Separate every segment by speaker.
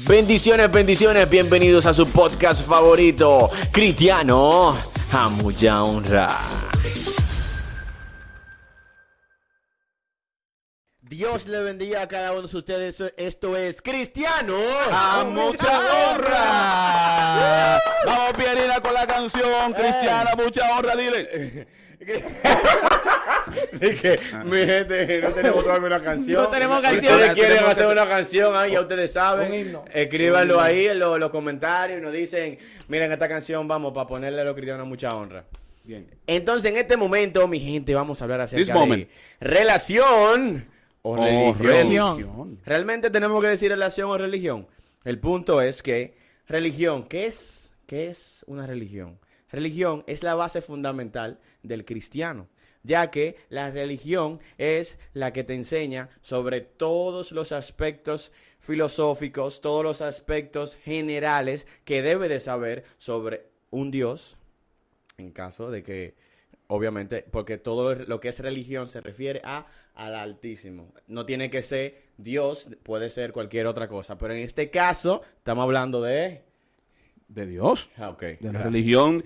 Speaker 1: Bendiciones, bendiciones, bienvenidos a su podcast favorito, Cristiano a mucha honra. Dios le bendiga a cada uno de ustedes. Esto es Cristiano
Speaker 2: a mucha honra. Vamos, Pierina, con la canción Cristiano a mucha honra, dile.
Speaker 1: Dije, mi gente, no tenemos todavía una canción.
Speaker 3: No tenemos canción.
Speaker 1: Si ustedes quieren hacer una canción, ahí ya ustedes saben. Escríbanlo ahí en los comentarios y nos dicen, miren esta canción, vamos, para ponerle a los cristianos mucha honra.
Speaker 2: Bien.
Speaker 1: Entonces, en este momento, mi gente, vamos a hablar acerca
Speaker 2: This moment.
Speaker 1: de relación o religión.
Speaker 3: religión.
Speaker 1: ¿Realmente tenemos que decir relación o religión? El punto es que religión, ¿qué es una religión? Religión es la base fundamental del cristiano, ya que la religión es la que te enseña sobre todos los aspectos filosóficos, todos los aspectos generales que debe de saber sobre un Dios, en caso de que, obviamente, porque todo lo que es religión se refiere al Altísimo. No tiene que ser Dios, puede ser cualquier otra cosa, pero en este caso estamos hablando de
Speaker 2: Dios,
Speaker 1: okay,
Speaker 2: de la religión.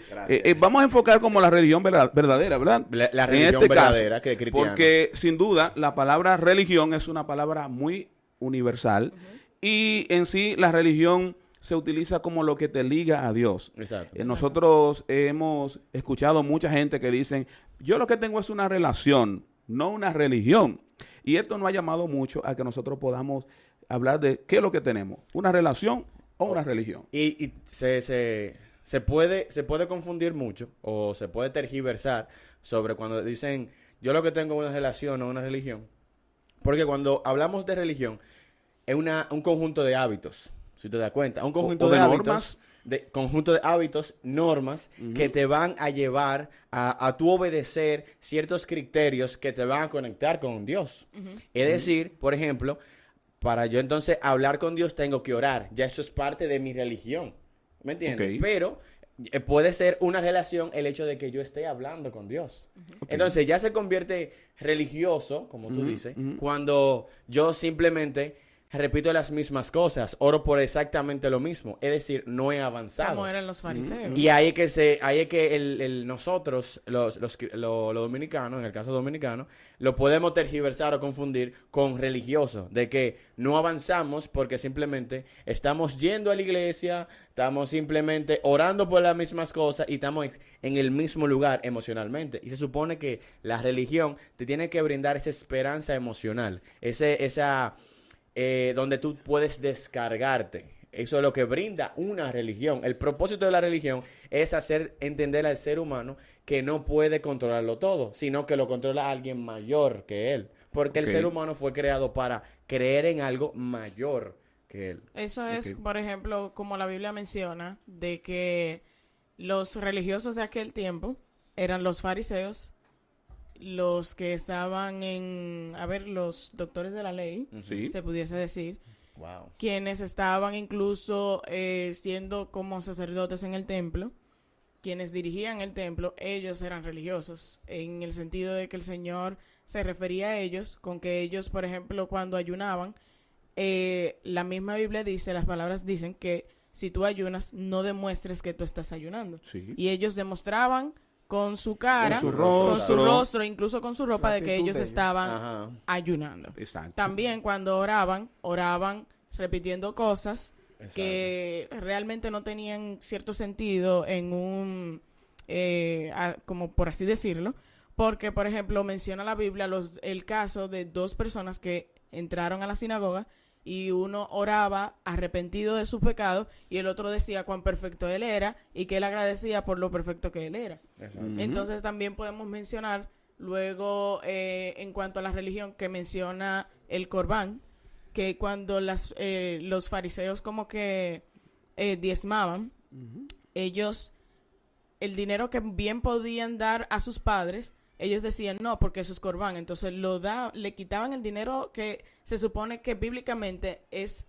Speaker 2: Vamos a enfocar como la religión verdadera, ¿verdad?
Speaker 1: La religión
Speaker 2: en este
Speaker 1: verdadera
Speaker 2: caso,
Speaker 1: que es cristiana.
Speaker 2: porque sin duda la palabra religión es una palabra muy universal y en sí la religión se utiliza como lo que te liga a Dios.
Speaker 1: Exacto.
Speaker 2: Nosotros hemos escuchado mucha gente que dicen, yo lo que tengo es una relación, no una religión. Y esto nos ha llamado mucho a que nosotros podamos hablar de qué es lo que tenemos, una relación o una religión.
Speaker 1: Y se puede confundir mucho o se puede tergiversar sobre cuando dicen yo lo que tengo es una relación o una religión. Porque cuando hablamos de religión es un conjunto de hábitos, si te das cuenta. Un conjunto de hábitos, conjunto de hábitos, normas que te van a llevar a tú obedecer ciertos criterios que te van a conectar con Dios. Es decir, por ejemplo, para yo entonces hablar con Dios tengo que orar. Ya eso es parte de mi religión. ¿Me entiendes?
Speaker 2: Okay.
Speaker 1: Pero puede ser una relación el hecho de que yo esté hablando con Dios.
Speaker 2: Okay.
Speaker 1: Entonces ya se convierte religioso, como tú dices, cuando yo simplemente repito las mismas cosas, oro por exactamente lo mismo. Es decir, no he avanzado.
Speaker 3: Como eran los fariseos.
Speaker 1: Y ahí es que nosotros, los dominicanos, en el caso dominicano, lo podemos tergiversar o confundir con religioso, de que no avanzamos porque simplemente estamos yendo a la iglesia, estamos simplemente orando por las mismas cosas y estamos en el mismo lugar emocionalmente. Y se supone que la religión te tiene que brindar esa esperanza emocional, donde tú puedes descargarte. Eso es lo que brinda una religión. El propósito de la religión es hacer entender al ser humano que no puede controlarlo todo, sino que lo controla alguien mayor que él. Porque el ser humano fue creado para creer en algo mayor que él.
Speaker 3: Eso es, por ejemplo, como la Biblia menciona, de que los religiosos de aquel tiempo eran los fariseos, los que estaban los doctores de la ley, se pudiese decir, quienes estaban incluso siendo como sacerdotes en el templo, quienes dirigían el templo, ellos eran religiosos, en el sentido de que el Señor se refería a ellos, con que ellos, por ejemplo, cuando ayunaban, la misma Biblia dice, las palabras dicen que si tú ayunas, no demuestres que tú estás ayunando. Sí. Y ellos demostraban con su cara, con su rostro, incluso con su ropa, de que ellos estaban ayunando.
Speaker 2: Exacto.
Speaker 3: También cuando oraban repitiendo cosas que realmente no tenían cierto sentido en como por así decirlo, porque, por ejemplo, menciona la Biblia el caso de dos personas que entraron a la sinagoga y uno oraba arrepentido de su pecado y el otro decía cuán perfecto él era y que él agradecía por lo perfecto que él era. Entonces también podemos mencionar luego en cuanto a la religión que menciona el Corbán, que cuando los fariseos como que diezmaban, ellos el dinero que bien podían dar a sus padres, ellos decían no, porque eso es corbán. Entonces le quitaban el dinero que se supone que bíblicamente es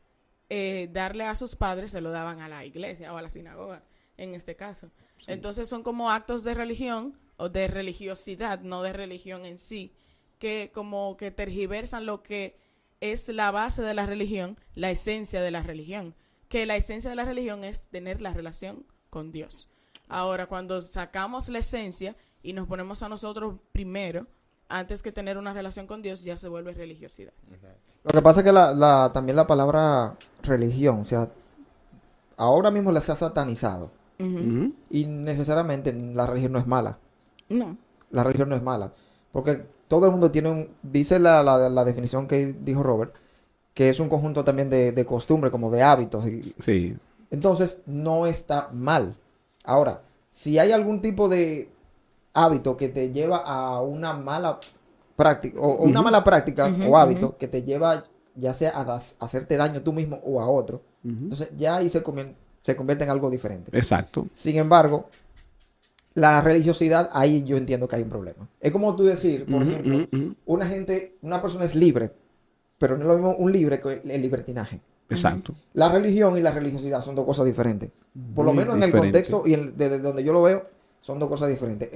Speaker 3: darle a sus padres, se lo daban a la iglesia o a la sinagoga, en este caso. Sí. Entonces son como actos de religión o de religiosidad, no de religión en sí, que como que tergiversan lo que es la base de la religión, la esencia de la religión, que la esencia de la religión es tener la relación con Dios. Ahora, cuando sacamos la esencia y nos ponemos a nosotros primero, antes que tener una relación con Dios, ya se vuelve religiosidad.
Speaker 4: Lo que pasa es que también la palabra religión, o sea, ahora mismo la se ha satanizado.
Speaker 2: Ujú.
Speaker 4: Y necesariamente la religión no es mala.
Speaker 3: No.
Speaker 4: La religión no es mala. Porque todo el mundo tiene dice la definición que dijo Robert, que es un conjunto también de costumbres, como de hábitos.
Speaker 2: Sí.
Speaker 4: Entonces, no está mal. Ahora, si hay algún tipo de hábito que te lleva a una mala práctica, o una mala práctica o hábito que te lleva ya sea a hacerte daño tú mismo o a otro, entonces ya ahí se convierte en algo diferente.
Speaker 2: Exacto.
Speaker 4: Sin embargo, la religiosidad, ahí yo entiendo que hay un problema. Es como tú decir, por ejemplo, una persona es libre, pero no es lo mismo un libre que el libertinaje.
Speaker 2: Exacto.
Speaker 4: La religión y la religiosidad son dos cosas diferentes. Por lo
Speaker 2: Muy
Speaker 4: menos en el
Speaker 2: diferente.
Speaker 4: contexto y desde donde yo lo veo, son dos cosas diferentes.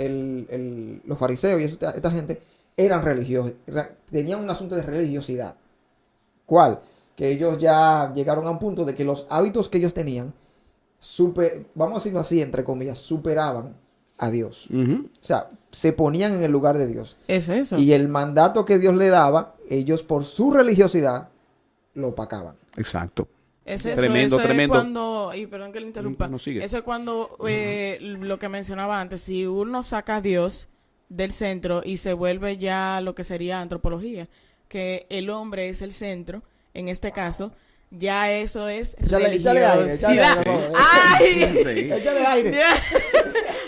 Speaker 4: Los fariseos y esta gente eran religiosos, tenían un asunto de religiosidad. ¿Cuál? Que ellos ya llegaron a un punto de que los hábitos que ellos tenían, vamos a decirlo así, entre comillas, superaban a Dios.
Speaker 2: Ujú.
Speaker 4: O sea, se ponían en el lugar de Dios.
Speaker 3: Es eso.
Speaker 4: Y el mandato que Dios le daba, ellos por su religiosidad lo opacaban.
Speaker 2: Exacto.
Speaker 3: Es eso,
Speaker 2: Tremendo,
Speaker 3: eso
Speaker 2: tremendo.
Speaker 3: es cuando, y perdón que le interrumpa,
Speaker 2: No, sigue.
Speaker 3: eso es cuando lo que mencionaba antes, si uno saca a Dios del centro y se vuelve ya lo que sería antropología, que el hombre es el centro, en este caso, ya eso es
Speaker 4: Échale aire,
Speaker 3: religiosidad.
Speaker 4: por favor.
Speaker 3: ¡Ay!
Speaker 2: Sí.
Speaker 4: Échale aire.
Speaker 3: Ya.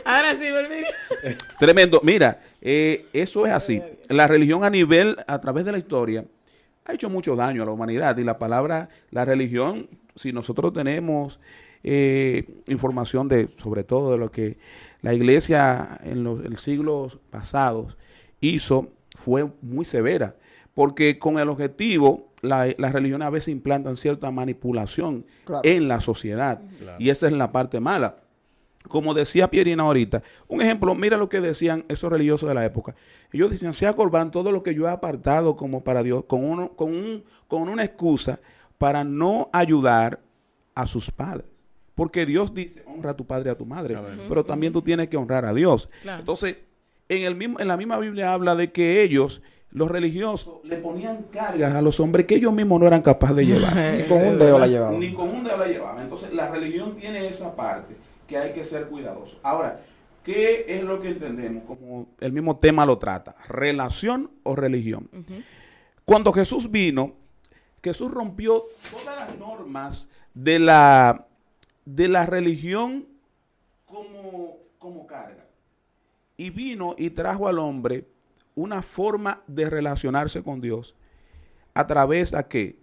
Speaker 3: Ahora sí, volví.
Speaker 2: Tremendo. Mira, eso es así. La religión a través de la historia, ha hecho mucho daño a la humanidad. Y la religión, si nosotros tenemos información sobre todo de lo que la iglesia en los siglos pasados hizo, fue muy severa. Porque con el objetivo, las religiones a veces implantan cierta manipulación
Speaker 4: Claro.
Speaker 2: en la sociedad.
Speaker 1: Claro.
Speaker 2: Y esa es la parte mala. Como decía Pierina ahorita, un ejemplo, mira lo que decían esos religiosos de la época. Ellos decían, sea Corbán todo lo que yo he apartado como para Dios, con una excusa para no ayudar a sus padres. Porque Dios dice, honra a tu padre y a tu madre,
Speaker 1: Amén.
Speaker 2: pero también tú tienes que honrar a Dios.
Speaker 3: Claro.
Speaker 2: Entonces, en la misma Biblia habla de que ellos, los religiosos, le ponían cargas a los hombres que ellos mismos no eran capaces de llevar.
Speaker 4: Ni con un dedo la llevaban.
Speaker 2: Ni con un dedo la llevaban. Entonces, la religión tiene esa parte que hay que ser cuidadoso. Ahora, ¿qué es lo que entendemos? Como el mismo tema lo trata, relación o religión. Cuando Jesús vino, Jesús rompió todas las normas de la religión como carga. Y vino y trajo al hombre una forma de relacionarse con Dios a través de ¿qué?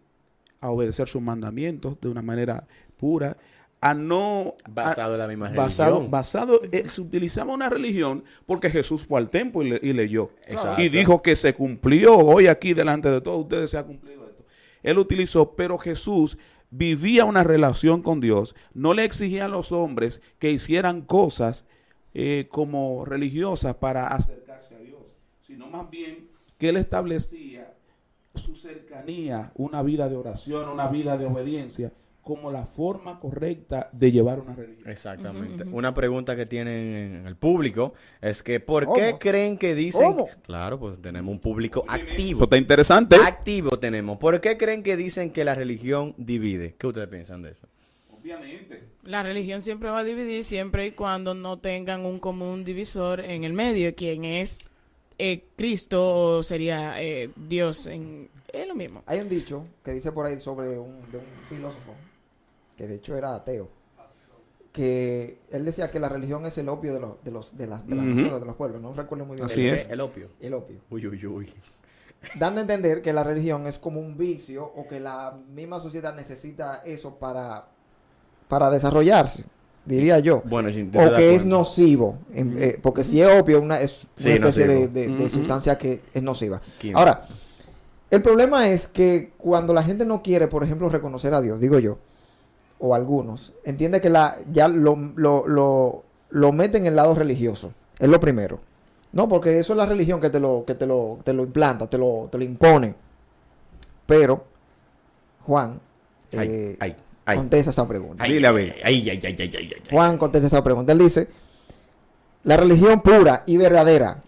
Speaker 2: A obedecer sus mandamientos de una manera pura, a no...
Speaker 1: Basado en la misma religión.
Speaker 2: Se utilizaba una religión porque Jesús fue al templo y leyó.
Speaker 1: Exacto.
Speaker 2: Y dijo que se cumplió hoy aquí delante de todos ustedes se ha cumplido esto. Él utilizó, pero Jesús vivía una relación con Dios. No le exigía a los hombres que hicieran cosas como religiosas para acercarse a Dios, sino más bien que Él establecía su cercanía, una vida de oración, una vida de obediencia, como la forma correcta de llevar una religión.
Speaker 1: Exactamente. Una pregunta que tienen en el público es que ¿por qué
Speaker 4: ¿Cómo?
Speaker 1: creen que dicen?
Speaker 4: ¿Cómo?
Speaker 1: Claro, pues tenemos un público
Speaker 2: Esto
Speaker 1: activo.
Speaker 2: está interesante.
Speaker 1: Activo tenemos. ¿Por qué creen que dicen que la religión divide? ¿Qué ustedes piensan de eso?
Speaker 2: Obviamente.
Speaker 3: La religión siempre va a dividir siempre y cuando no tengan un común divisor en el medio, quien es Cristo o sería Dios. Es lo mismo.
Speaker 4: Hay un dicho que dice por ahí de un filósofo, que de hecho era ateo, que él decía que la religión es el opio de las naciones, de los pueblos. No recuerdo muy bien.
Speaker 2: Así
Speaker 1: El-
Speaker 2: es.
Speaker 1: El opio.
Speaker 4: El opio.
Speaker 1: Uy, uy, uy.
Speaker 4: Dando a entender que la religión es como un vicio o que la misma sociedad necesita eso para desarrollarse, diría yo.
Speaker 1: Bueno, sí,
Speaker 4: O que es nocivo, porque si es opio es
Speaker 1: Sí,
Speaker 4: una especie
Speaker 1: nocivo.
Speaker 4: de sustancia que es nociva.
Speaker 1: Químico.
Speaker 4: Ahora, el problema es que cuando la gente no quiere, por ejemplo, reconocer a Dios, digo yo, o algunos, entiende que ya lo meten en el lado religioso, es lo primero. No, porque eso es la religión que te lo implanta, te lo impone. Pero, Juan,
Speaker 1: Ay, Ay.
Speaker 4: contesta esa pregunta.
Speaker 2: Dile a ver.
Speaker 4: Juan contesta esa pregunta. Él dice, la religión pura y verdadera,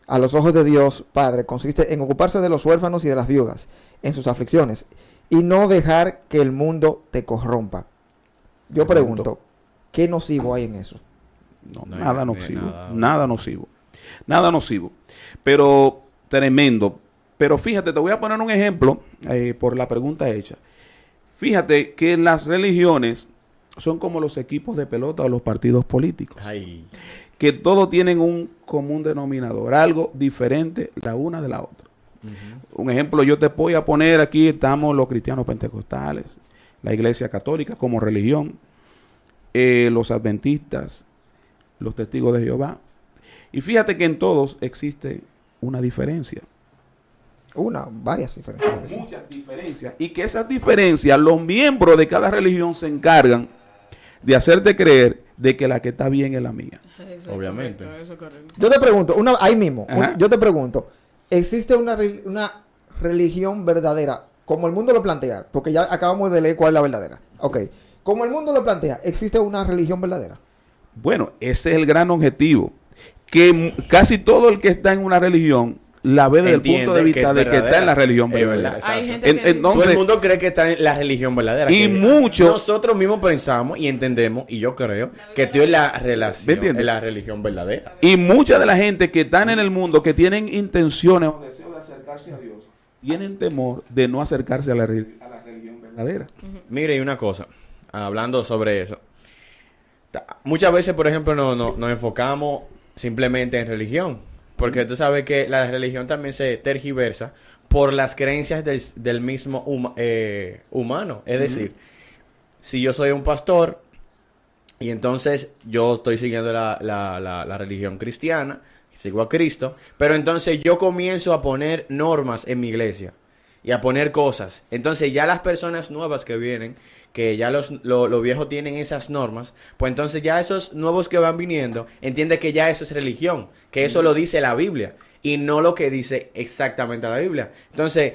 Speaker 4: a los ojos de Dios Padre, consiste en ocuparse de los huérfanos y de las viudas en sus aflicciones y no dejar que el mundo te corrompa. Yo pregunto, ¿qué nocivo hay en eso?
Speaker 2: No,
Speaker 1: No,
Speaker 2: nada
Speaker 1: no,
Speaker 2: nocivo.
Speaker 1: nada.
Speaker 2: Nada nocivo. Nada nocivo. Pero tremendo. Pero fíjate, te voy a poner un ejemplo por la pregunta hecha. Fíjate que las religiones son como los equipos de pelota o los partidos políticos.
Speaker 1: Ay.
Speaker 2: Que todos tienen un común denominador, algo diferente la una de la otra. Un ejemplo, yo te voy a poner aquí, estamos los cristianos pentecostales, la iglesia católica como religión, los adventistas, los testigos de Jehová. Y fíjate que en todos existe una diferencia.
Speaker 4: Varias diferencias. a veces.
Speaker 2: Muchas diferencias. Y que esas diferencias, los miembros de cada religión se encargan de hacerte creer de que la que está bien es la mía.
Speaker 3: Eso es
Speaker 1: Obviamente.
Speaker 3: correcto, eso es correcto.
Speaker 4: Yo te pregunto, ahí mismo,
Speaker 2: Ajá.
Speaker 4: yo te pregunto, ¿existe una religión verdadera como el mundo lo plantea? Porque ya acabamos de leer cuál es la verdadera. Ok, como el mundo lo plantea, ¿existe una religión verdadera?
Speaker 2: Bueno, ese es el gran objetivo. Que casi todo el que está en una religión la ve desde el punto de vista de que está en la religión
Speaker 1: Es
Speaker 2: verdadera.
Speaker 1: verdad,
Speaker 3: Hay
Speaker 1: exacto.
Speaker 3: gente que dice-
Speaker 2: Entonces,
Speaker 1: Todo el mundo cree que está en la religión verdadera.
Speaker 2: Y
Speaker 1: que
Speaker 2: mucho-
Speaker 1: Nosotros mismos pensamos y entendemos, y yo creo, que esto es la
Speaker 2: ¿Me
Speaker 1: relación,
Speaker 2: entiendes?
Speaker 1: es la religión verdadera.
Speaker 2: y mucha de la gente que están en el mundo, que tienen intenciones o deseos de acercarse a Dios, tienen temor de no acercarse a la religión verdadera.
Speaker 1: Mire, y una cosa, hablando sobre eso. Muchas veces, por ejemplo, nos enfocamos simplemente en religión. Porque tú sabes que la religión también se tergiversa por las creencias del mismo humano. Es decir, si yo soy un pastor y entonces yo estoy siguiendo la religión cristiana, sigo a Cristo, pero entonces yo comienzo a poner normas en mi iglesia y a poner cosas. Entonces ya las personas nuevas que vienen, que ya los viejos tienen esas normas, pues entonces ya esos nuevos que van viniendo entienden que ya eso es religión, que eso lo dice la Biblia y no lo que dice exactamente la Biblia. Entonces,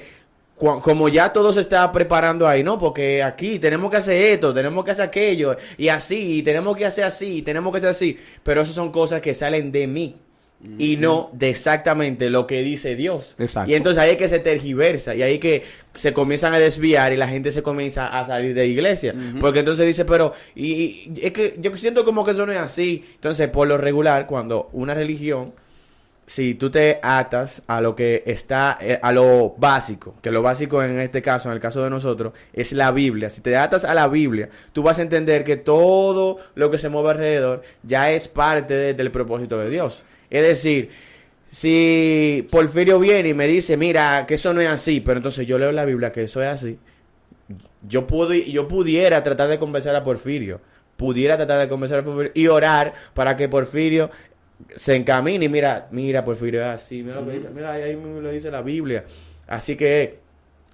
Speaker 1: como ya todo se está preparando ahí, ¿no? Porque aquí tenemos que hacer esto, tenemos que hacer aquello, y así, y tenemos que hacer así, y tenemos que hacer así, pero eso son cosas que salen de mí. Y no de exactamente lo que dice Dios.
Speaker 2: Exacto.
Speaker 1: Y entonces ahí es que se tergiversa y ahí que se comienzan a desviar y la gente se comienza a salir de la iglesia. Porque entonces dice, pero y es que yo siento como que eso no es así. Entonces, por lo regular, cuando una religión, si tú te atas a lo que está, a lo básico, que lo básico en este caso, en el caso de nosotros, es la Biblia. Si te atas a la Biblia, tú vas a entender que todo lo que se mueve alrededor ya es parte del propósito de Dios. Es decir, si Porfirio viene y me dice, mira, que eso no es así, pero entonces yo leo en la Biblia que eso es así, yo pudiera tratar de convencer a Porfirio, y orar para que Porfirio se encamine y mira, Porfirio es así, mira lo que dice, mira, ahí mismo lo dice la Biblia. Así que,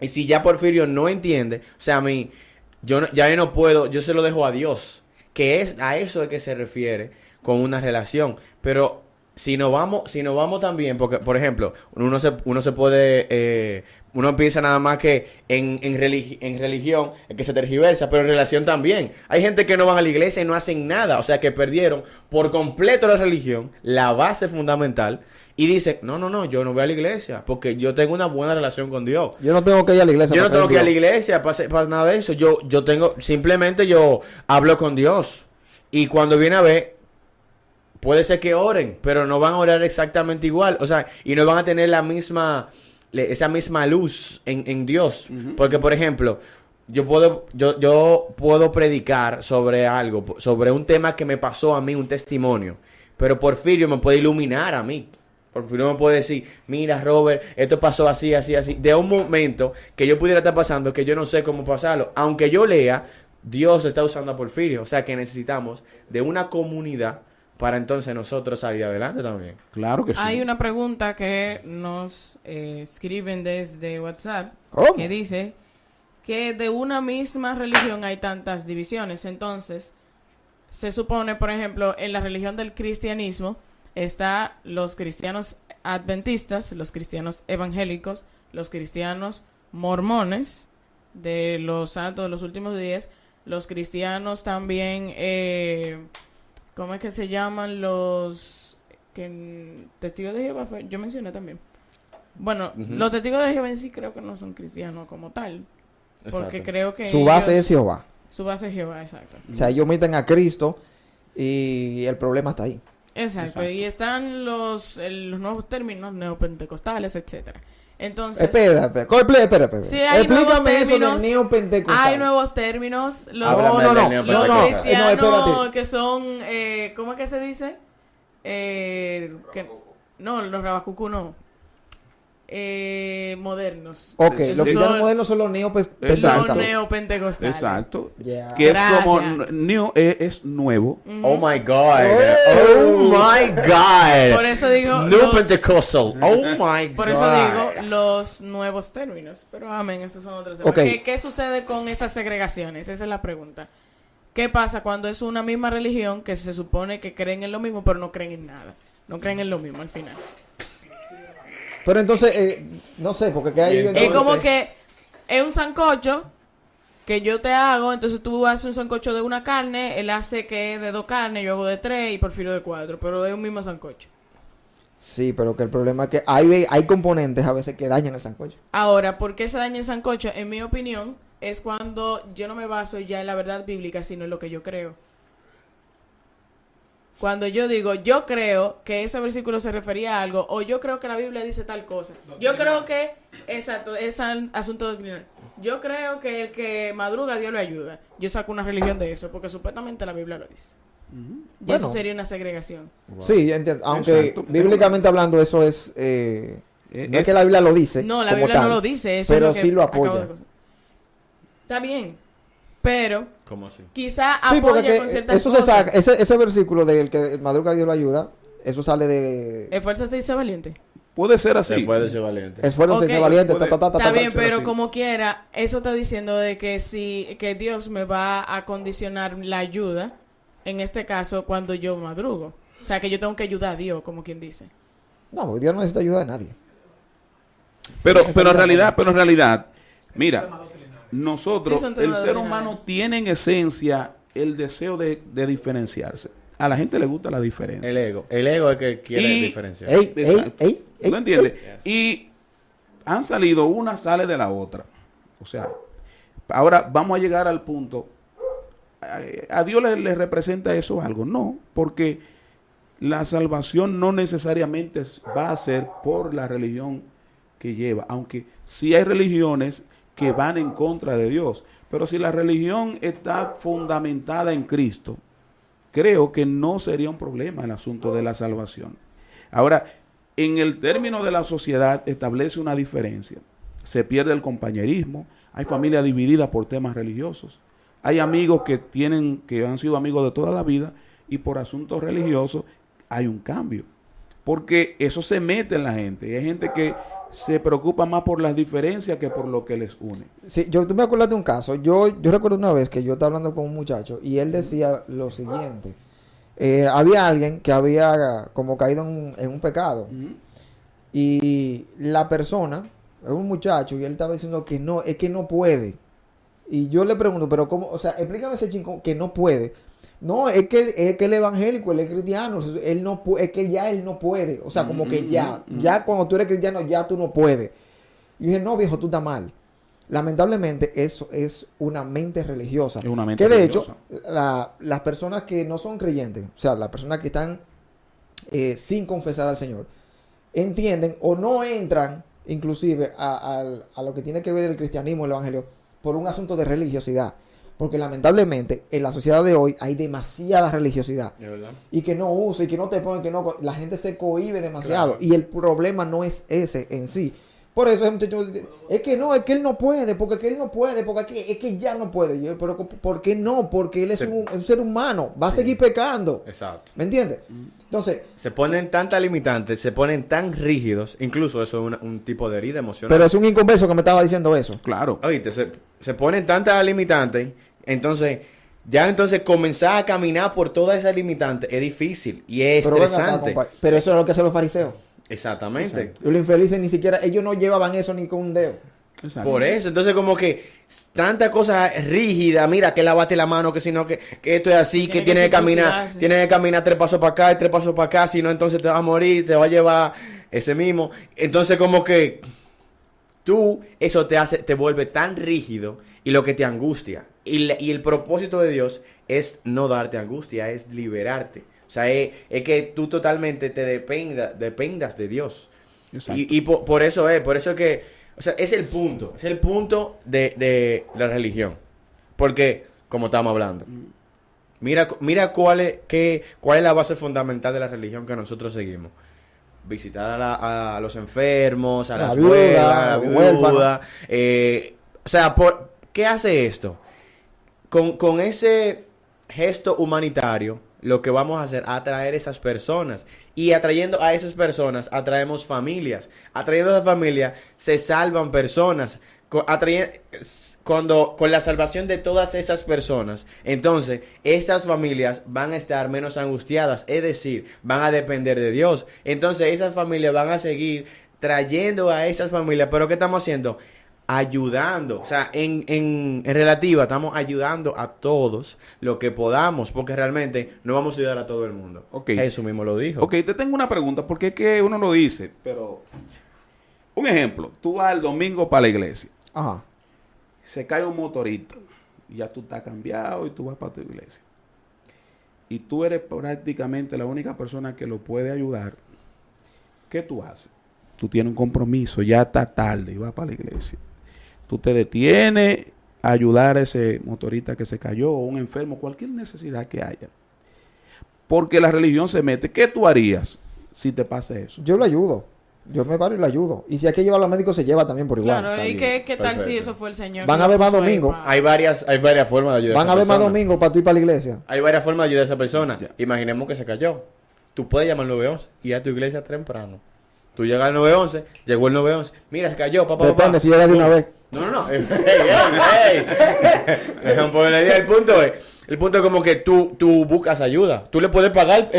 Speaker 1: y si ya Porfirio no entiende, o sea, a mí, yo no puedo, yo se lo dejo a Dios, que es a eso de que se refiere con una relación. Pero si nos vamos también, porque, por ejemplo, uno se puede, uno piensa nada más que en religión, en que se tergiversa, pero en relación también. Hay gente que no van a la iglesia y no hacen nada, o sea, que perdieron por completo la religión, la base fundamental, y dicen, no, yo no voy a la iglesia, porque yo tengo una buena relación con Dios.
Speaker 4: Yo no tengo que ir a la iglesia.
Speaker 1: Yo no
Speaker 4: para
Speaker 1: tengo que ir a la
Speaker 4: creer en
Speaker 1: iglesia para nada de eso. Yo simplemente yo hablo con Dios. Y cuando viene a ver, puede ser que oren, pero no van a orar exactamente igual. O sea, y no van a tener esa misma luz en Dios. Porque, por ejemplo, yo puedo predicar sobre algo, sobre un tema que me pasó a mí, un testimonio. Pero Porfirio me puede iluminar a mí. Porfirio me puede decir, mira, Robert, esto pasó así, así, así. De un momento que yo pudiera estar pasando, que yo no sé cómo pasarlo. Aunque yo lea, Dios está usando a Porfirio. O sea que necesitamos de una comunidad para entonces nosotros salir adelante también.
Speaker 2: Claro que sí.
Speaker 3: Hay una pregunta que nos escriben desde WhatsApp
Speaker 4: ¿Cómo?
Speaker 3: que dice que de una misma religión hay tantas divisiones. Entonces, se supone, por ejemplo, en la religión del cristianismo está los cristianos adventistas, los cristianos evangélicos, los cristianos mormones de los santos de los últimos días, los cristianos también, ¿cómo es que se llaman los testigos de Jehová? Yo mencioné también. Bueno, los testigos de Jehová en sí creo que no son cristianos como tal, porque
Speaker 1: Exacto.
Speaker 3: creo que
Speaker 4: Su base
Speaker 3: ellos-
Speaker 4: es Jehová.
Speaker 3: su base es Jehová, exacto.
Speaker 4: O sea, ellos meten a Cristo y el problema está ahí.
Speaker 3: Exacto, y están los nuevos términos neopentecostales, etcétera. Entonces,
Speaker 4: Espera.
Speaker 3: Sí, hay nuevos
Speaker 4: Explícame eso
Speaker 3: términos.
Speaker 4: del neopentecostal.
Speaker 3: hay nuevos términos, los,
Speaker 1: Háblame
Speaker 4: no,
Speaker 1: del
Speaker 4: no,
Speaker 1: neopentecostal.
Speaker 3: los
Speaker 4: no,
Speaker 3: cristianos
Speaker 4: espérate.
Speaker 3: que son, ¿cómo es que se dice? No, los rabacucú no. Modernos.
Speaker 4: Ok,
Speaker 2: Sí,
Speaker 4: los
Speaker 2: sí.
Speaker 4: cristianos
Speaker 3: Son-
Speaker 4: modernos son los
Speaker 3: Son
Speaker 2: Exacto.
Speaker 3: neopentecostales.
Speaker 2: Exacto.
Speaker 4: Yeah.
Speaker 2: Que es
Speaker 3: Gracias.
Speaker 2: como new es nuevo.
Speaker 1: Oh my God.
Speaker 4: Oh.
Speaker 1: Oh my God.
Speaker 3: Por eso digo
Speaker 1: New
Speaker 3: los-
Speaker 1: Pentecostal. Oh my God.
Speaker 3: Por eso digo los nuevos términos. Pero amén, esos son otros temas.
Speaker 4: Ok.
Speaker 3: ¿Qué sucede con esas segregaciones? Esa es la pregunta. ¿Qué pasa cuando es una misma religión que se supone que creen en lo mismo, pero no creen en nada? No creen en lo mismo al final.
Speaker 4: Pero entonces, no sé, porque que hay...
Speaker 1: Y
Speaker 3: Es
Speaker 1: entonces-
Speaker 3: como que es un sancocho que yo te hago, entonces tú haces un sancocho de una carne, él hace que es de 2 carnes, yo hago de 3 y Porfirio de 4, pero es un mismo sancocho.
Speaker 4: Sí, pero que el problema es que hay componentes a veces que dañan el sancocho.
Speaker 3: Ahora, ¿por qué se daña el sancocho? En mi opinión, es cuando yo no me baso ya en la verdad bíblica, sino en lo que yo creo. Cuando yo digo, yo creo que ese versículo se refería a algo, o yo creo que la Biblia dice tal cosa. Yo creo que, exacto, es asunto doctrinal. Yo creo que el que madruga, Dios lo ayuda. Yo saco una religión de eso, porque supuestamente la Biblia lo dice. Ya eso
Speaker 4: Bueno.
Speaker 3: sería una segregación.
Speaker 4: Sí, entiendo. Aunque
Speaker 2: Exacto.
Speaker 4: bíblicamente hablando eso es... no es
Speaker 2: Es-
Speaker 4: que la Biblia lo dice.
Speaker 3: No, la
Speaker 4: como
Speaker 3: Biblia no
Speaker 4: tal,
Speaker 3: lo dice, eso
Speaker 4: pero
Speaker 3: es lo que
Speaker 4: sí lo
Speaker 3: acabo
Speaker 4: apoya.
Speaker 3: de cosas. Está bien, pero
Speaker 1: ¿Cómo así?
Speaker 3: quizá
Speaker 4: Sí, porque
Speaker 3: apoya con
Speaker 4: que
Speaker 3: ciertas
Speaker 4: eso se
Speaker 3: cosas.
Speaker 4: saca, ese versículo del que el madruga Dios lo ayuda, eso sale de...
Speaker 3: Esfuérzate y sé valiente.
Speaker 2: Puede ser así.
Speaker 1: Se puede ser valiente.
Speaker 4: Esfuerzo,
Speaker 3: Ok.
Speaker 4: sé valiente,
Speaker 2: Puede-
Speaker 3: Está bien,
Speaker 2: ser
Speaker 3: pero
Speaker 2: así.
Speaker 3: como quiera, eso está diciendo de que que Dios me va a condicionar la ayuda, en este caso, cuando yo madrugo. O sea, que yo tengo que ayudar a Dios, como quien dice.
Speaker 4: No, porque Dios no necesita ayuda de nadie.
Speaker 2: Pero en realidad, mira, nosotros,
Speaker 3: Sí, son
Speaker 2: el
Speaker 3: temas
Speaker 2: ser
Speaker 3: de
Speaker 2: humano tiene en esencia el deseo de diferenciarse. A la gente le gusta la diferencia.
Speaker 1: El ego es el que quiere
Speaker 2: Y-
Speaker 1: diferenciar.
Speaker 4: Ey,
Speaker 2: Exacto.
Speaker 4: ey.
Speaker 2: ¿No entiendes? Y han salido, una sale de la otra. O sea, ahora vamos a llegar al punto. ¿A Dios le representa eso algo? No, porque la salvación no necesariamente va a ser por la religión que lleva, aunque sí hay religiones que van en contra de Dios. Pero si la religión está fundamentada en Cristo, creo que no sería un problema el asunto de la salvación. Ahora, en el término de la sociedad establece una diferencia. Se pierde el compañerismo, hay familias divididas por temas religiosos. Hay amigos que han sido amigos de toda la vida y por asuntos religiosos hay un cambio. Porque eso se mete en la gente. Y hay gente que se preocupa más por las diferencias que por lo que les une.
Speaker 4: Sí, tú me acuerdas de un caso. Yo recuerdo una vez que yo estaba hablando con un muchacho y él decía lo siguiente. Había alguien que había como caído en un pecado. Y la persona, es un muchacho, y él estaba diciendo que no, es que no puede. Y yo le pregunto, pero ¿cómo? O sea, explícame ese chico que no puede. No, es que el evangélico, él es cristiano, él no es que ya él no puede. O sea, como que ya cuando tú eres cristiano, ya tú no puedes. Y yo dije, no, viejo, tú estás mal. Lamentablemente, eso es una mente religiosa.
Speaker 2: Es una mente
Speaker 4: que de
Speaker 2: religiosa.
Speaker 4: hecho, las personas que no son creyentes, o sea, las personas que están sin confesar al Señor, entienden o no entran, inclusive, a lo que tiene que ver el cristianismo, el evangelio, por un asunto de religiosidad. Porque lamentablemente en la sociedad de hoy hay demasiada religiosidad.
Speaker 1: ¿De verdad?
Speaker 4: Y que no usa y que no te ponen, que no... La gente se cohíbe demasiado.
Speaker 1: Claro.
Speaker 4: Y el problema no es ese en sí. Por eso ese muchacho dice, es que él no puede, porque él no puede, porque es que ya no puede. Y yo, pero ¿por qué no? Porque él es
Speaker 1: Sí.
Speaker 4: un ser humano. Va a
Speaker 1: Sí.
Speaker 4: seguir pecando.
Speaker 1: Exacto.
Speaker 4: ¿Me entiendes? Entonces,
Speaker 1: Se ponen tantas limitantes, se ponen tan rígidos, incluso eso es un tipo de herida emocional.
Speaker 4: pero es un inconverso que me estaba diciendo eso.
Speaker 2: Claro.
Speaker 1: Oíste, se ponen tantas limitantes, entonces comenzar a caminar por todas esas limitantes es difícil y es
Speaker 4: Pero, ven acá,
Speaker 1: estresante.
Speaker 4: compa, pero eso es lo que hacen los fariseos.
Speaker 1: Exactamente.
Speaker 2: Exacto.
Speaker 4: Los infelices ni siquiera, ellos no llevaban eso ni con un dedo.
Speaker 2: Exacto.
Speaker 1: Por eso, entonces como que tanta cosa rígida, mira, que lávate la mano, que si no, que esto es así, que tienes que caminar,
Speaker 3: circuncidarse.
Speaker 1: tienes que caminar 3 pasos para acá y 3 pasos para acá, si no, entonces te vas a morir, te va a llevar ese mismo. Entonces como que eso te vuelve tan rígido y lo que te angustia. Y el propósito de Dios es no darte angustia, es liberarte. O sea, es que tú totalmente te dependas de Dios.
Speaker 2: Exacto.
Speaker 1: Y por eso es que, o sea, es el punto de la religión. Porque, como estamos hablando, mira cuál es la base fundamental de la religión que nosotros seguimos. Visitar a los enfermos, a
Speaker 4: La
Speaker 1: las
Speaker 4: viuda,
Speaker 1: huelgas, a la
Speaker 4: los huérfanos.
Speaker 1: viuda. O sea, ¿qué hace esto? Con ese gesto humanitario, lo que vamos a hacer es atraer esas personas. Y atrayendo a esas personas, atraemos familias. Atrayendo a esas familias, se salvan personas. Con la salvación de todas esas personas, entonces esas familias van a estar menos angustiadas, es decir, van a depender de Dios. Entonces esas familias van a seguir trayendo a esas familias, pero ¿qué estamos haciendo? Ayudando, o sea, en relativa estamos ayudando a todos lo que podamos, porque realmente no vamos a ayudar a todo el mundo.
Speaker 2: Ok.
Speaker 1: Jesús mismo lo dijo.
Speaker 2: Ok, te tengo una pregunta, porque es que uno lo dice, pero... Un ejemplo, tú vas el domingo para la iglesia,
Speaker 4: Ajá.
Speaker 2: se cae un motorista, y ya tú estás cambiado y tú vas para tu iglesia. Y tú eres prácticamente la única persona que lo puede ayudar. ¿Qué tú haces? Tú tienes un compromiso, ya está tarde y vas para la iglesia. Tú te detienes a ayudar a ese motorista que se cayó o un enfermo, cualquier necesidad que haya. Porque la religión se mete. ¿Qué tú harías si te pasa eso?
Speaker 4: Yo lo ayudo. Yo me paro y lo ayudo. Y si hay que llevarlo al médico, se lleva también por igual.
Speaker 3: Claro,
Speaker 1: está
Speaker 3: ¿y
Speaker 1: bien,
Speaker 3: qué tal si
Speaker 1: perfecto.
Speaker 3: eso fue el Señor?
Speaker 4: Van
Speaker 3: que
Speaker 4: a
Speaker 3: lo
Speaker 4: haber más
Speaker 3: puso ahí
Speaker 4: domingos.
Speaker 3: pa-
Speaker 1: Hay varias formas de ayudar
Speaker 4: Van a
Speaker 1: a esa
Speaker 4: haber más
Speaker 1: persona.
Speaker 4: domingos para tú ir para la iglesia.
Speaker 1: Hay varias formas de ayudar a esa persona.
Speaker 2: Ya.
Speaker 1: Imaginemos que se cayó. Tú puedes llamar al 911 y ir a tu iglesia temprano. Tú llegas al 911, llegó el 911. Mira, se cayó, papá.
Speaker 4: Depende si llega de una vez.
Speaker 1: No. Ey. Dejan ponerle idea. El punto es como que tú buscas ayuda. Tú le puedes pagar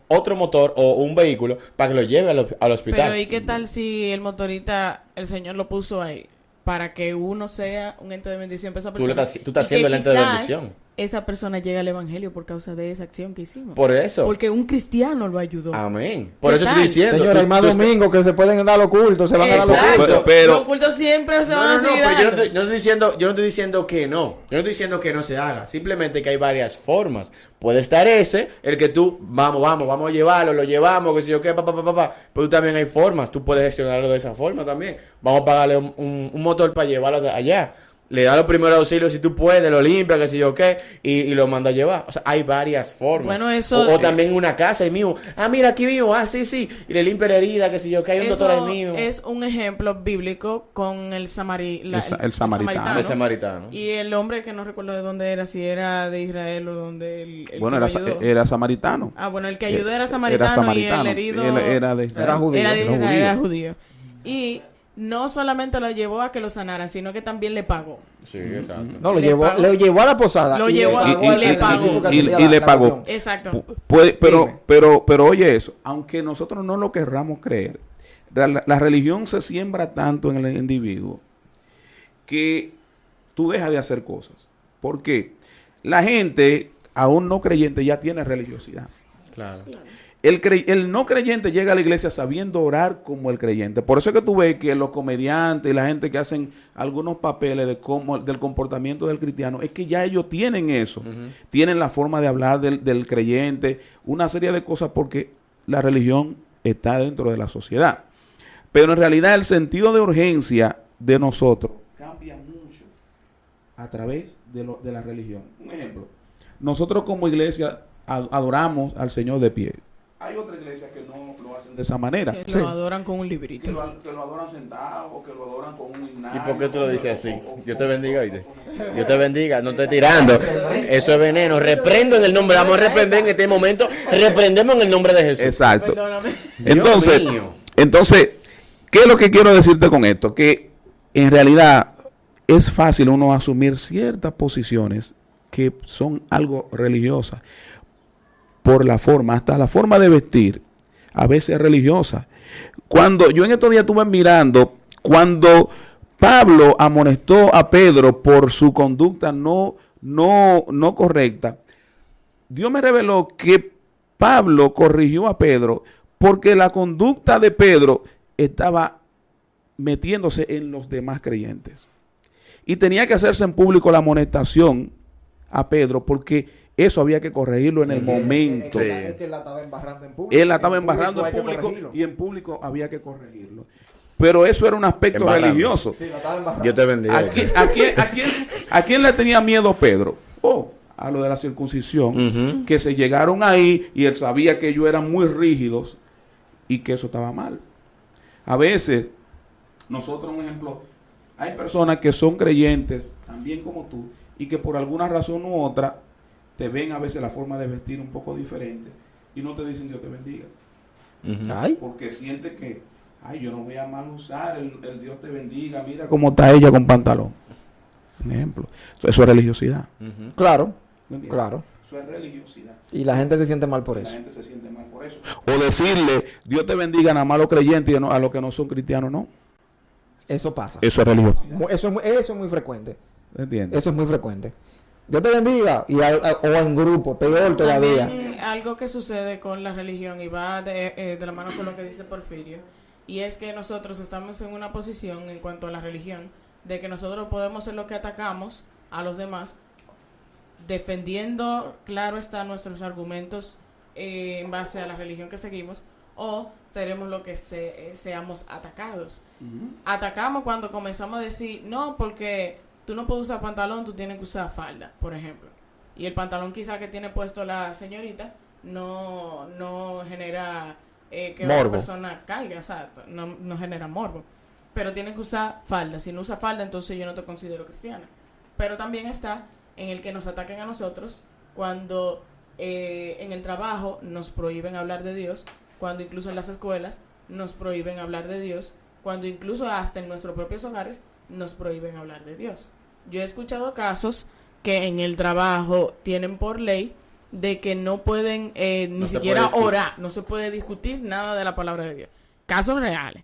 Speaker 1: otro motor o un vehículo para que lo lleve al hospital.
Speaker 3: Pero ¿y qué tal si el motorista, el Señor lo puso ahí para que uno sea un ente de bendición para esa
Speaker 1: Tú
Speaker 3: persona?
Speaker 1: tú estás
Speaker 3: Y que
Speaker 1: siendo el ente de
Speaker 3: quizás
Speaker 1: bendición.
Speaker 3: esa persona llega al evangelio por causa de esa acción que hicimos.
Speaker 1: Por eso.
Speaker 3: Porque un cristiano lo ayudó.
Speaker 1: Amén. Por
Speaker 3: ¿Qué
Speaker 1: eso
Speaker 3: tal?
Speaker 1: estoy diciendo.
Speaker 4: Señora, hay más
Speaker 1: tú estás-
Speaker 4: domingos que se pueden dar los cultos, se van a dar los
Speaker 3: Exacto.
Speaker 4: cultos.
Speaker 2: Pero-
Speaker 3: Los cultos siempre se van a seguir
Speaker 1: pero yo no
Speaker 3: dando.
Speaker 1: yo no estoy diciendo que no. Yo no estoy diciendo que no se haga. Simplemente que hay varias formas. Puede estar el que tú, vamos a llevarlo, lo llevamos, que si yo qué, Pero tú también hay formas. Tú puedes gestionarlo de esa forma también. Vamos a pagarle un motor para llevarlo allá. Le da los primeros auxilios si tú puedes, lo limpia, que si yo qué, y lo manda a llevar. O sea, hay varias formas.
Speaker 3: Bueno, eso-
Speaker 1: O también una casa ahí mismo. Ah, mira, aquí mismo. Sí. Y le limpia la herida, que si yo qué, hay un doctor ahí
Speaker 3: Eso
Speaker 1: mismo.
Speaker 3: es un ejemplo bíblico con el
Speaker 2: samaritano.
Speaker 1: El samaritano.
Speaker 3: Y el hombre que no recuerdo de dónde era, si era de Israel o donde el
Speaker 2: Bueno,
Speaker 3: que
Speaker 2: era,
Speaker 3: lo ayudó.
Speaker 2: era samaritano.
Speaker 3: Ah, bueno, el que ayudó era
Speaker 2: Era
Speaker 3: samaritano,
Speaker 2: samaritano.
Speaker 3: y el herido
Speaker 2: Él era de Israel.
Speaker 4: Era judío.
Speaker 3: Era de
Speaker 2: Era
Speaker 3: Israel,
Speaker 2: judío.
Speaker 3: era judío. Y no solamente lo llevó a que lo sanaran, sino que también le pagó.
Speaker 1: Sí, exacto.
Speaker 4: No, lo
Speaker 3: Le
Speaker 4: llevó,
Speaker 3: pagó.
Speaker 4: lo llevó a la posada.
Speaker 3: Lo
Speaker 4: y
Speaker 3: llevó
Speaker 4: le
Speaker 3: a-
Speaker 4: pagó
Speaker 3: y le
Speaker 4: al
Speaker 3: pagó.
Speaker 4: tipo que
Speaker 2: Y-
Speaker 4: atendía
Speaker 2: y le
Speaker 4: la
Speaker 2: pagó.
Speaker 4: reunión.
Speaker 3: Exacto.
Speaker 4: Dime.
Speaker 2: Pero oye eso, aunque nosotros no lo querramos creer, la religión se siembra tanto en el individuo que tú dejas de hacer cosas. ¿Por qué? La gente, aún no creyente, ya tiene religiosidad.
Speaker 1: Claro.
Speaker 2: El no creyente llega a la iglesia sabiendo orar como el creyente. Por eso es que tú ves que los comediantes y la gente que hacen algunos papeles del comportamiento del cristiano, es que ya ellos tienen eso. Tienen la forma de hablar del creyente, una serie de cosas, porque la religión está dentro de la sociedad. Pero en realidad el sentido de urgencia de nosotros cambia mucho a través de la religión. Un ejemplo, nosotros como iglesia adoramos al Señor de pie. Hay otras iglesias que no lo hacen de esa manera.
Speaker 3: Que
Speaker 4: Sí.
Speaker 3: lo adoran con un librito.
Speaker 2: Que lo adoran sentado o que lo adoran con un himnario.
Speaker 1: ¿Y por qué tú lo dices así? Dios te bendiga, ¿oíste? Dios te bendiga, no estoy tirando. Eso es veneno. Reprendo en el nombre. Vamos a reprender en este momento. Reprendemos en el nombre de Jesús.
Speaker 2: Exacto.
Speaker 3: Perdóname.
Speaker 2: Entonces,
Speaker 1: Dios mío.
Speaker 2: ¿qué es lo que quiero decirte con esto? Que en realidad es fácil uno asumir ciertas posiciones que son algo religiosas por la forma, hasta la forma de vestir, a veces religiosa. Cuando yo en estos días estuve mirando, cuando Pablo amonestó a Pedro por su conducta no correcta, Dios me reveló que Pablo corrigió a Pedro porque la conducta de Pedro estaba metiéndose en los demás creyentes. Y tenía que hacerse en público la amonestación a Pedro porque eso había que corregirlo en el momento.
Speaker 4: Es que la estaba embarrando en público.
Speaker 2: Él la estaba embarrando en público y en público había que corregirlo. Pero eso era un aspecto religioso.
Speaker 4: Sí, la estaba embarrando.
Speaker 1: Yo te bendiga.
Speaker 2: ¿A quién le tenía miedo Pedro? A lo de la circuncisión, que se llegaron ahí y él sabía que ellos eran muy rígidos y que eso estaba mal. A veces, nosotros, un ejemplo, hay personas que son creyentes, también como tú, y que por alguna razón u otra te ven a veces la forma de vestir un poco diferente y no te dicen Dios te bendiga. Porque siente que, yo no voy a mal usar el Dios te bendiga, mira cómo está ella con pantalón. Un ejemplo. Eso es religiosidad.
Speaker 4: Claro,
Speaker 2: ¿Entiendes?
Speaker 4: claro.
Speaker 2: Eso es religiosidad.
Speaker 4: Y la gente se siente mal por eso.
Speaker 2: La gente se siente mal por eso. O decirle, Dios te bendiga nada más a los creyentes y a los que no son cristianos, no.
Speaker 4: Eso pasa.
Speaker 2: Eso es religiosidad.
Speaker 4: Eso es muy frecuente.
Speaker 2: ¿Entiendes?
Speaker 4: Eso es muy frecuente. Dios te bendiga. O en grupo, peor todavía.
Speaker 3: También algo que sucede con la religión y va de la mano con lo que dice Porfirio, y es que nosotros estamos en una posición en cuanto a la religión de que nosotros podemos ser los que atacamos a los demás, defendiendo, claro está, nuestros argumentos en base a la religión que seguimos, o seremos los que seamos atacados. Atacamos cuando comenzamos a decir, no, porque tú no puedes usar pantalón, tú tienes que usar falda, por ejemplo. Y el pantalón quizá que tiene puesto la señorita no genera que
Speaker 4: morbo.
Speaker 3: una persona caiga, o sea, no genera morbo. Pero tiene que usar falda. Si no usa falda, entonces yo no te considero cristiana. Pero también está en el que nos ataquen a nosotros cuando en el trabajo nos prohíben hablar de Dios, cuando incluso en las escuelas nos prohíben hablar de Dios, cuando incluso hasta en nuestros propios hogares nos prohíben hablar de Dios. Yo he escuchado casos que en el trabajo tienen por ley de que no pueden ni siquiera orar, no se puede discutir nada de la palabra de Dios. Casos reales.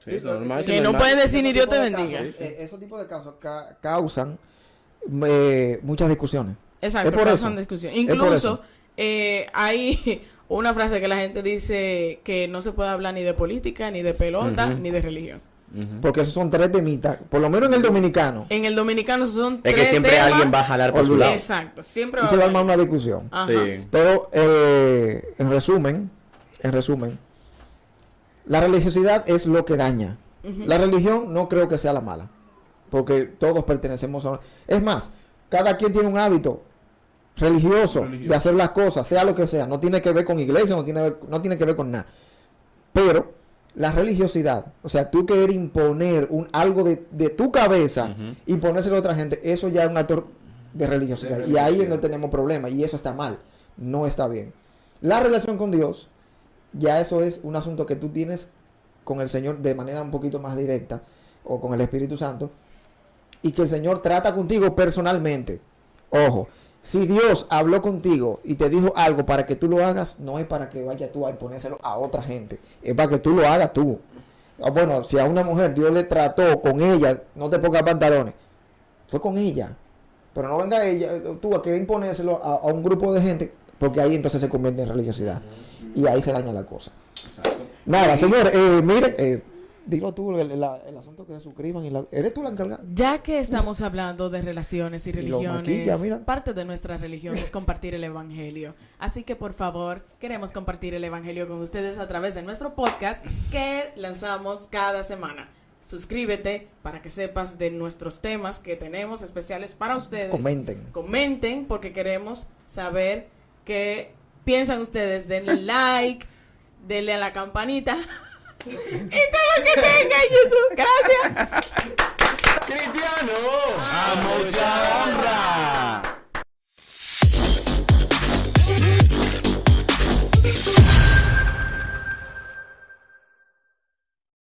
Speaker 1: Sí, normal,
Speaker 3: que no pueden decir ni Dios te bendiga.
Speaker 4: Esos tipos de casos causan muchas discusiones.
Speaker 3: Exacto, causan discusión. Incluso hay una frase que la gente dice que no se puede hablar ni de política, ni de pelota, ni de religión.
Speaker 4: Porque esos son tres temitas, por lo menos en el dominicano.
Speaker 3: En el dominicano son
Speaker 1: es
Speaker 3: tres
Speaker 1: que siempre
Speaker 3: temas.
Speaker 1: alguien va a jalar por su lado.
Speaker 3: Exacto, siempre
Speaker 4: Y
Speaker 3: va
Speaker 4: se va a
Speaker 3: a
Speaker 4: armar
Speaker 3: haber.
Speaker 4: una discusión.
Speaker 3: Ajá.
Speaker 1: Sí.
Speaker 4: Pero en resumen, la religiosidad es lo que daña. La religión no creo que sea la mala, porque todos pertenecemos a... Es más, cada quien tiene un hábito religioso de hacer las cosas, sea lo que sea. No tiene que ver con iglesia, no tiene que ver con nada. Pero la religiosidad, o sea, tú querer imponer algo de tu cabeza, imponérselo a otra gente, eso ya es un acto de religiosidad. Y ahí es donde tenemos problemas, y eso está mal, no está bien. La relación con Dios, ya eso es un asunto que tú tienes con el Señor de manera un poquito más directa, o con el Espíritu Santo, y que el Señor trata contigo personalmente. Ojo, si Dios habló contigo y te dijo algo para que tú lo hagas, no es para que vaya tú a imponérselo a otra gente, es para que tú lo hagas tú. Bueno, si a una mujer Dios le trató con ella, no te pongas pantalones, fue con ella, pero no venga tú a querer imponérselo a un grupo de gente, porque ahí entonces se convierte en religiosidad y ahí se daña la cosa.
Speaker 2: Exacto.
Speaker 4: Nada, señor, miren, dilo tú, el asunto que se suscriban. ¿Eres tú la encargada?
Speaker 3: Ya que estamos hablando de relaciones y
Speaker 4: Y lo
Speaker 3: religiones,
Speaker 4: maquilla, mira.
Speaker 3: parte de nuestra religión es compartir el evangelio. Así que por favor, queremos compartir el evangelio con ustedes a través de nuestro podcast que lanzamos cada semana. Suscríbete para que sepas de nuestros temas que tenemos especiales para ustedes. Comenten porque queremos saber qué piensan ustedes. Denle like, denle a la campanita. Y todo lo que tenga en YouTube. Gracias.
Speaker 1: Cristiano.
Speaker 2: ¡Vamos ya!